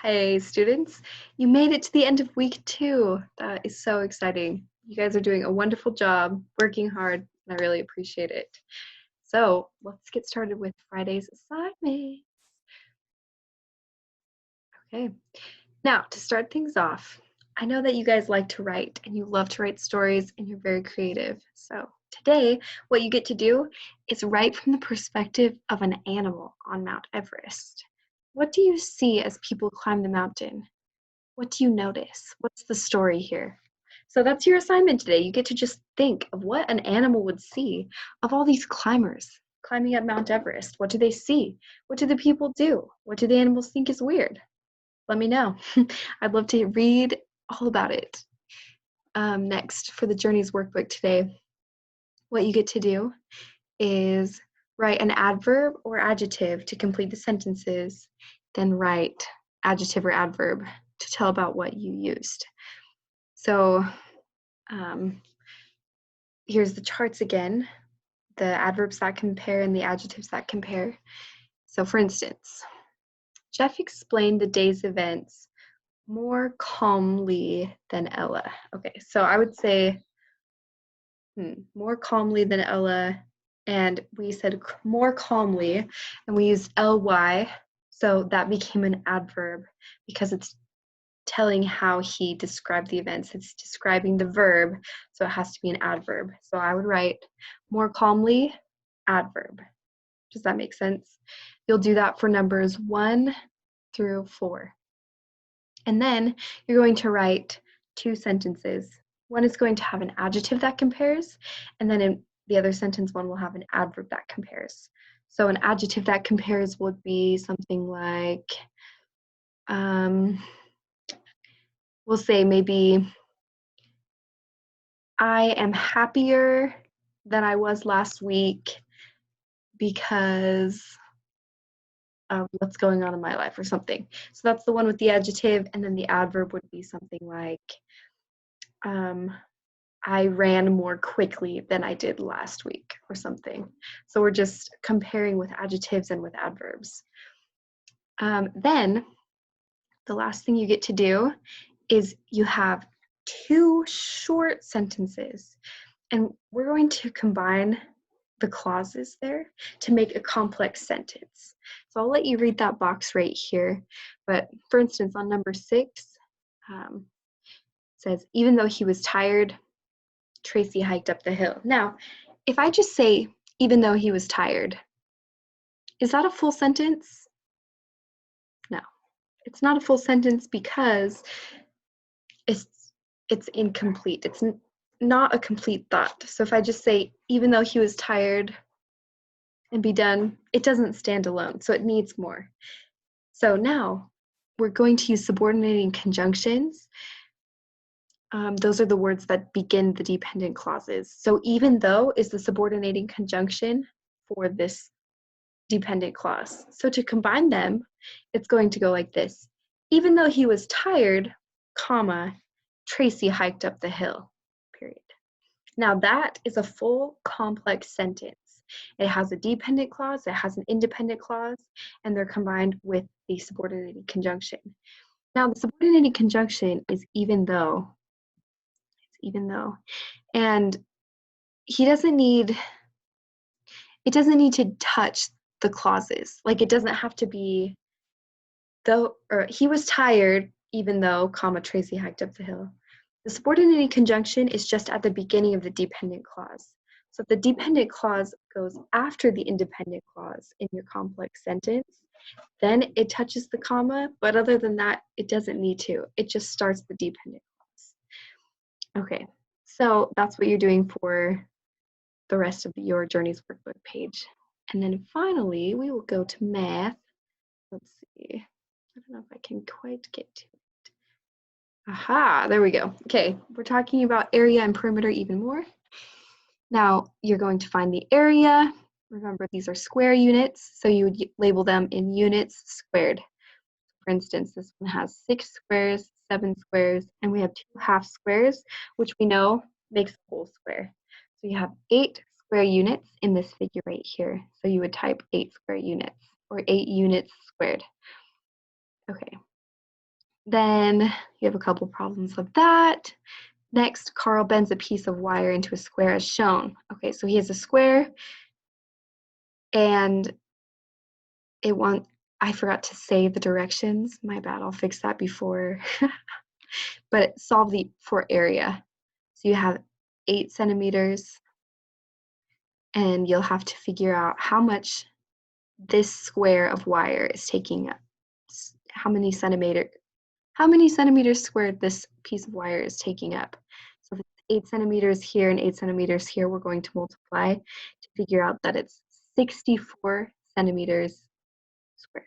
Hey, students, you made it to the end of week 2. That is so exciting. You guys are doing a wonderful job, working hard, and I really appreciate it. So let's get started with Friday's assignment. Okay, now to start things off, I know that you guys like to write and you love to write stories and you're very creative. So today, what you get to do is write from the perspective of an animal on Mount Everest. What do you see as people climb the mountain? What do you notice? What's the story here? So that's your assignment today. You get to just think of what an animal would see of all these climbers climbing up Mount Everest. What do they see? What do the people do? What do the animals think is weird? Let me know. I'd love to read all about it. Next, for the Journeys Workbook today, what you get to do is write an adverb or adjective to complete the sentences, then write adjective or adverb to tell about what you used. So here's the charts again, the adverbs that compare and the adjectives that compare. So for instance, Jeff explained the day's events more calmly than Ella. Okay, so I would say more calmly than Ella, and we said more calmly, and we used ly, so that became an adverb because it's telling how he described the events. It's describing the verb, so it has to be an adverb. So I would write more calmly, adverb. Does that make sense? You'll do that for numbers 1 through 4. And then you're going to write 2 sentences. One is going to have an adjective that compares, and then in the other sentence one will have an adverb that compares. So an adjective that compares would be something like, we'll say maybe, I am happier than I was last week because of what's going on in my life or something. So that's the one with the adjective, and then the adverb would be something like, I ran more quickly than I did last week or something. So we're just comparing with adjectives and with adverbs. Then the last thing you get to do is you have 2 short sentences, and we're going to combine the clauses there to make a complex sentence. So I'll let you read that box right here. But for instance, on number 6, it says, even though he was tired, Tracy hiked up the hill. Now, if I just say, even though he was tired, is that a full sentence? No, it's not a full sentence because it's incomplete. It's not a complete thought. So if I just say, even though he was tired, and be done, it doesn't stand alone, so it needs more. So now we're going to use subordinating conjunctions. Those are the words that begin the dependent clauses. So even though is the subordinating conjunction for this dependent clause. So to combine them, it's going to go like this. Even though he was tired, comma, Tracy hiked up the hill, period. Now that is a full complex sentence. It has a dependent clause, it has an independent clause, and they're combined with the subordinating conjunction. Now the subordinating conjunction is even though. It's even though. And it doesn't need to touch the clauses. Like it doesn't have to be though, or he was tired, even though, comma, Tracy hiked up the hill. The subordinating conjunction is just at the beginning of the dependent clause. So if the dependent clause goes after the independent clause in your complex sentence, then it touches the comma, but other than that, it doesn't need to. It just starts the dependent clause. Okay, so that's what you're doing for the rest of your Journeys Workbook page. And then finally, we will go to math. Let's see. I don't know if I can quite get to it. Aha, there we go. Okay, we're talking about area and perimeter even more. Now you're going to find the area. Remember, these are square units, so you would label them in units squared. For instance, this one has 6 squares, 7 squares, and we have 2 half squares, which we know makes a whole square. So you have 8 square units in this figure right here. So you would type 8 square units or 8 units squared. Okay, Then you have a couple problems with that. Next, Carl bends a piece of wire into a square as shown. Okay, so he has a square and I forgot to say the directions. My bad, I'll fix that before. But solve for area. So you have 8 centimeters and you'll have to figure out how much this square of wire is taking up. How many centimeters squared this piece of wire is taking up. So if it's 8 centimeters here and 8 centimeters here, we're going to multiply to figure out that it's 64 centimeters squared.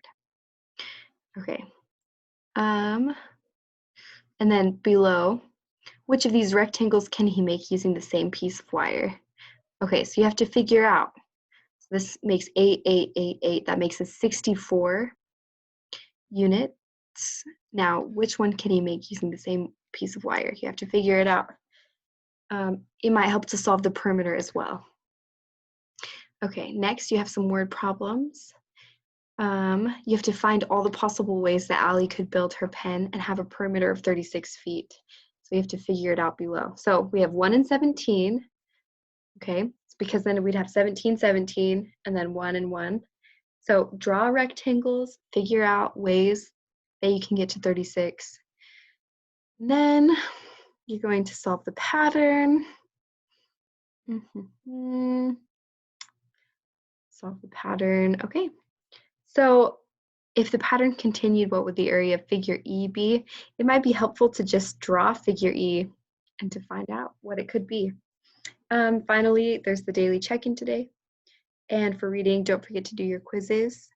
Okay. And then below, which of these rectangles can he make using the same piece of wire? Okay, so you have to figure out. So this makes 8, 8, 8, 8. That makes it 64 units. Now, which one can he make using the same piece of wire? You have to figure it out. It might help to solve the perimeter as well. Okay, next you have some word problems. You have to find all the possible ways that Allie could build her pen and have a perimeter of 36 feet. So you have to figure it out below. So we have 1 and 17. Okay, it's because then we'd have 17, 17, and then 1 and 1. So draw rectangles, figure out ways that you can get to 36. And then you're going to solve the pattern. Solve the pattern. Okay. So if the pattern continued, what would the area of figure E be? It might be helpful to just draw figure E and to find out what it could be. Finally, there's the daily check-in today. And for reading, don't forget to do your quizzes.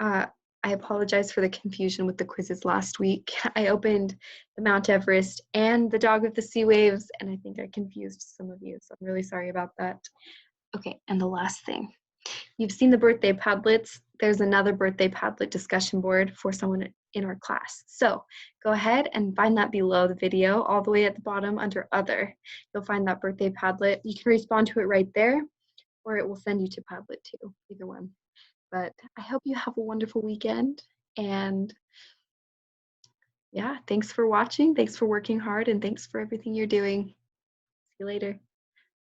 I apologize for the confusion with the quizzes last week. I opened the Mount Everest and the Dog of the Sea Waves, and I think I confused some of you, so I'm really sorry about that. Okay, and the last thing. You've seen the birthday Padlets. There's another birthday Padlet discussion board for someone in our class. So go ahead and find that below the video, all the way at the bottom under Other. You'll find that birthday Padlet. You can respond to it right there, or it will send you to Padlet too, either one. But I hope you have a wonderful weekend. And yeah, thanks for watching. Thanks for working hard. And thanks for everything you're doing. See you later.